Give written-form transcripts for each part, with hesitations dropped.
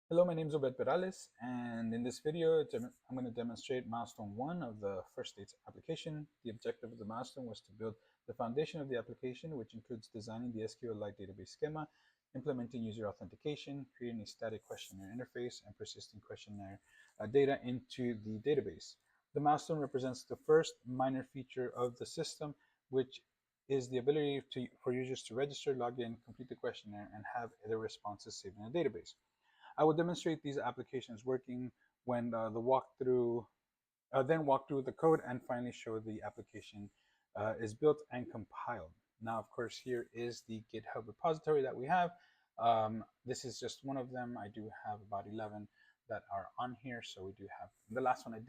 Hello, my name is Obed Perales, and in this video, I'm going to demonstrate milestone 1 of the first stage application. The objective of the milestone was to build the foundation of the application, which includes designing the SQLite database schema, implementing user authentication, creating a static questionnaire interface, and persisting questionnaire data into the database. The milestone represents the first minor feature of the system, which is the ability for users to register, log in, complete the questionnaire, and have their responses saved in a database. I will demonstrate these applications working when then walk through the code and finally show the application is built and compiled. Now, of course, here is the GitHub repository that we have. This is just one of them. I do have about 11 that are on here. So we do have the last one I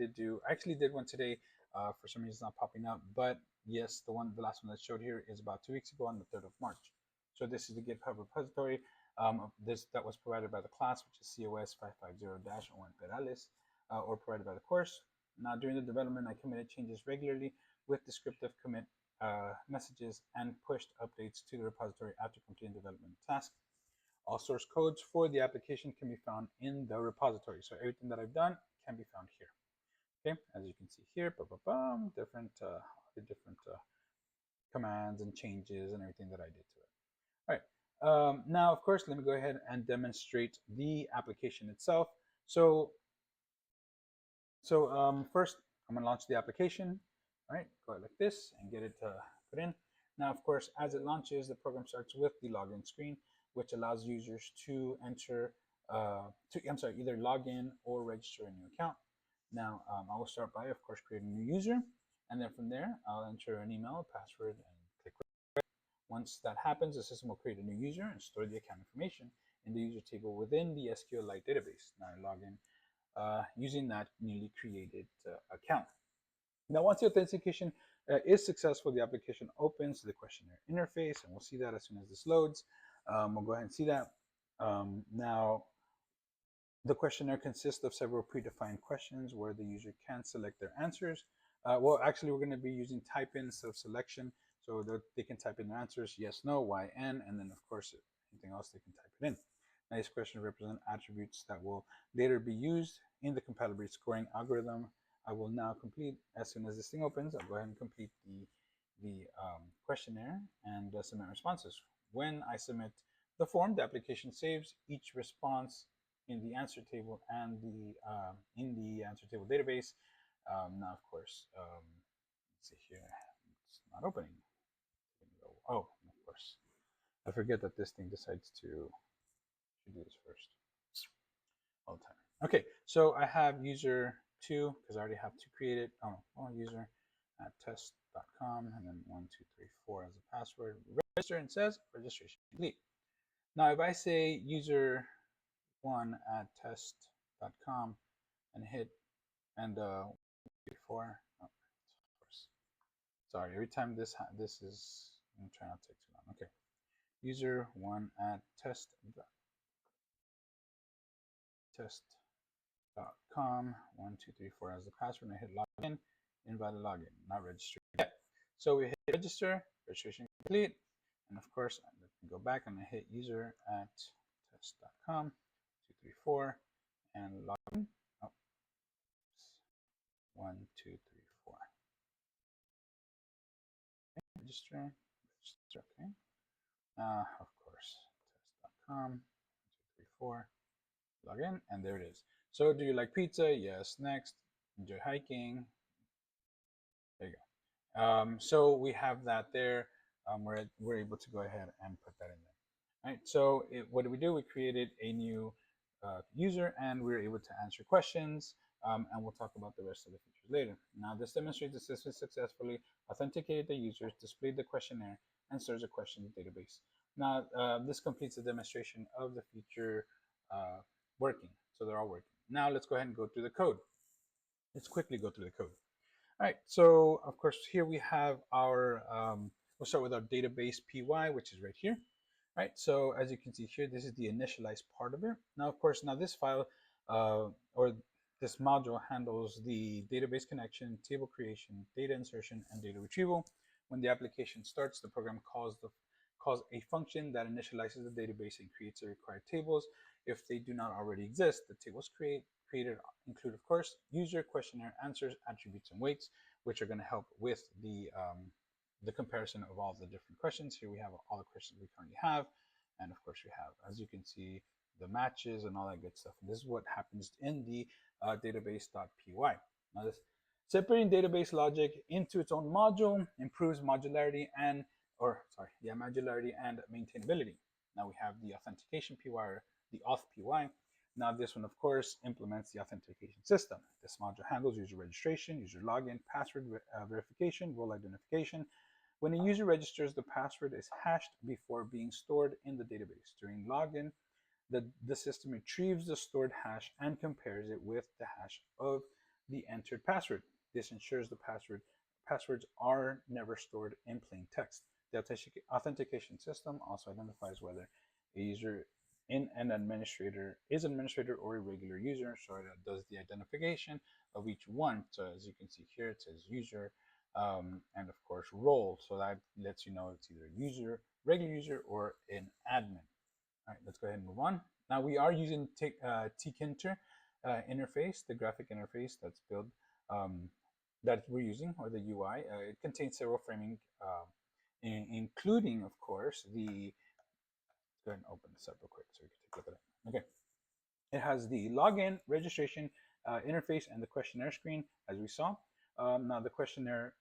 actually did one today. For some reason, it's not popping up. But yes, the last one that showed here is about 2 weeks ago on the 3rd of March. So this is the GitHub repository. That was provided by the class, which is COS 550-1 Perales, or provided by the course. Now, during the development, I committed changes regularly with descriptive commit messages and pushed updates to the repository after completing development task. All source codes for the application can be found in the repository. So everything that I've done can be found here. Okay, as you can see here, different commands and changes and everything that I did to it. All right. Now, of course, let me go ahead and demonstrate the application itself. So first, I'm going to launch the application. All right, go ahead like this and get it put in. Now, of course, as it launches, the program starts with the login screen, which allows users to enter, either log in or register a new account. Now, I will start by, of course, creating a new user. And then from there, I'll enter an email, password, and click. Once that happens, the system will create a new user and store the account information in the user table within the SQLite database. Now I log in using that newly created account. Now, once the authentication is successful, the application opens the questionnaire interface, and we'll see that as soon as this loads. We'll go ahead and see that. Now, the questionnaire consists of several predefined questions where the user can select their answers. Well, actually, we're going to be using type-in instead of selection, so that they can type in their answers, yes, no, y, n, and then, of course, anything else they can type it in. Now, these questions represent attributes that will later be used in the compatibility scoring algorithm. I will now complete, as soon as this thing opens, I'll go ahead and complete the questionnaire and submit responses. When I submit the form, the application saves each response in the answer table and in the answer table database. Now, of course, let's see here, it's not opening. Oh, of course, I forget that this thing decides to should do this first all the time. Okay, so I have user 2 because I already have 2 created. User at test.com and then 1, 2, 3, 4 as a password. Register and says registration complete. Now, if I say user 1 at test.com and hit and 4, of course. Sorry, every time this is, I'm trying not to take too long. Okay, user 1 at test.com 1, 2, 3, 4 as the password, and I hit login, invalid login, not registered yet. So we hit register, registration complete, and of course, let me go back and I hit user at test.com 2, 3, 4 and login. Oh, 1, 2, 3, 4. Okay, register, okay. Of course, test.com 1, 2, 3, 4. Log in, and there it is. So, do you like pizza? Yes. Next. Enjoy hiking. There you go. So we have that there. We're able to go ahead and put that in there. All right. So what did we do? We created a new user, and we were able to answer questions. And we'll talk about the rest of the features later. Now, this demonstrates the system successfully authenticated the users, displayed the questionnaire, and stores a question database. Now, this completes the demonstration of the feature working. So they're all working. Now let's go ahead and go through the code. Let's quickly go through the code. All right, so of course here we have our, we'll start with our database.py, which is right here. All right, so as you can see here, this is the initialized part of it. Now, of course, now this file or this module handles the database connection, table creation, data insertion, and data retrieval. When the application starts, the program calls calls a function that initializes the database and creates the required tables. If they do not already exist, the tables created include, of course, user, questionnaire, answers, attributes, and weights, which are going to help with the comparison of all the different questions. Here we have all the questions we currently have. And of course, we have, as you can see, the matches and all that good stuff. And this is what happens in the database.py. Now, this separating database logic into its own module improves modularity and modularity and maintainability. Now we have the authentication PY, or the auth.py. Now this one, of course, implements the authentication system. This module handles user registration, user login, password verification, role identification. When a user registers, the password is hashed before being stored in the database. During login, the system retrieves the stored hash and compares it with the hash of the entered password. This ensures the passwords are never stored in plain text. The authentication system also identifies whether a user is an administrator or a regular user, so it does the identification of each one. So as you can see here, it says user, and of course role, so that lets you know it's either user, regular user, or an admin. All right, let's go ahead and move on. Now we are using Tkinter interface, the graphic interface that's built that we're using, or the UI. It contains several framing, including, of course, the. Let's go ahead and open this up real quick so we can take a look at it. Okay, it has the login, registration interface, and the questionnaire screen, as we saw. Now the questionnaire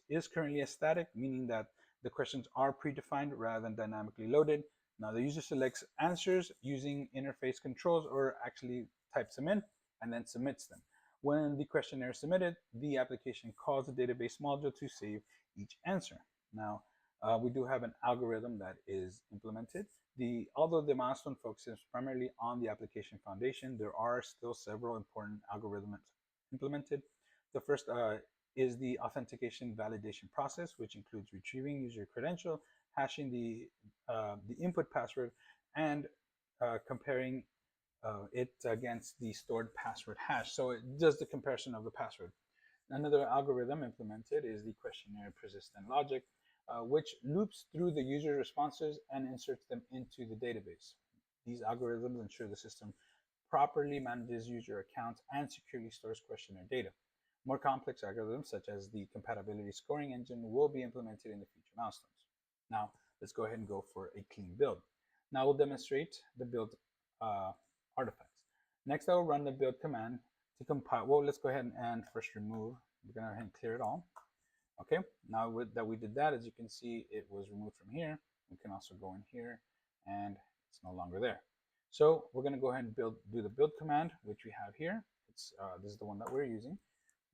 is currently static, meaning that the questions are predefined rather than dynamically loaded. Now the user selects answers using interface controls, or actually types them in and then submits them. When the questionnaire is submitted, the application calls the database module to save each answer. Now, we do have an algorithm that is implemented. Although the MIlestone focuses primarily on the application foundation, there are still several important algorithms implemented. The first is the authentication validation process, which includes retrieving user credential, hashing the input password, and comparing it against the stored password hash. So it does the comparison of the password. Another algorithm implemented is the questionnaire persistent logic, which loops through the user responses and inserts them into the database. These algorithms ensure the system properly manages user accounts and securely stores questionnaire data. More complex algorithms, such as the compatibility scoring engine, will be implemented in the future milestones. Now, let's go ahead and go for a clean build. Now we'll demonstrate the build artifacts. Next, I will run the build command to compile. Well, let's go ahead and first remove. We're going to clear it all. Okay, now that we did that, as you can see, it was removed from here. We can also go in here, and it's no longer there. So we're going to go ahead and do the build command, which we have here. This is the one that we're using,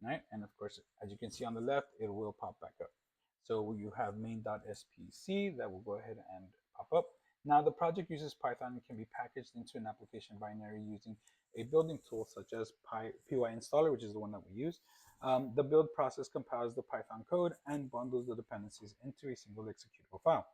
right? And of course, as you can see on the left, it will pop back up. So you have main.spc that will go ahead and pop up. Now the project uses Python and can be packaged into an application binary using a building tool such as py installer, which is the one that we use. The build process compiles the Python code and bundles the dependencies into a single executable file.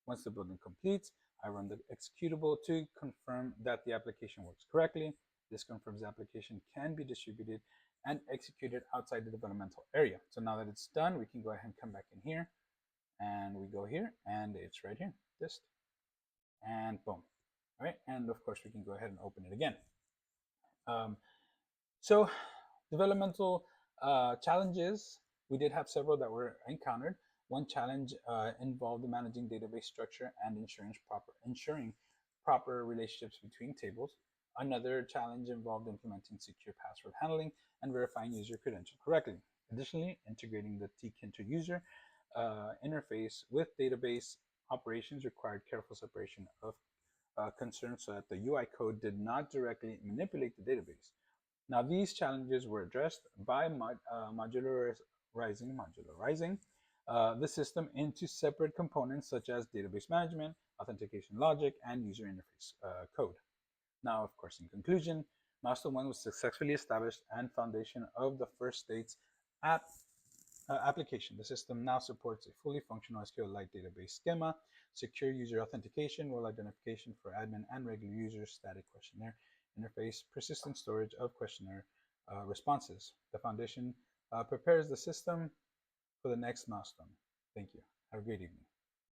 Once the building completes, I run the executable to confirm that the application works correctly. This confirms the application can be distributed and executed outside the developmental area. So now that it's done, we can go ahead and come back in here, and we go here, and it's right here, this, and boom. All right, and of course we can go ahead and open it again. So developmental challenges, we did have several that were encountered. One challenge involved managing database structure and ensuring proper relationships between tables. Another challenge involved implementing secure password handling and verifying user credentials correctly. Additionally, integrating the Tkinter user interface with database operations required careful separation of concerns so that the UI code did not directly manipulate the database. Now, these challenges were addressed by modularizing the system into separate components such as database management, authentication logic, and user interface code. Now, of course, in conclusion, MIlestone 1 was successfully established and foundation of the first state's application. The system now supports a fully functional SQLite database schema, secure user authentication, role identification for admin and regular users, static questionnaire interface, persistent storage of questionnaire responses. The foundation prepares the system for the next milestone. Thank you. Have a great evening.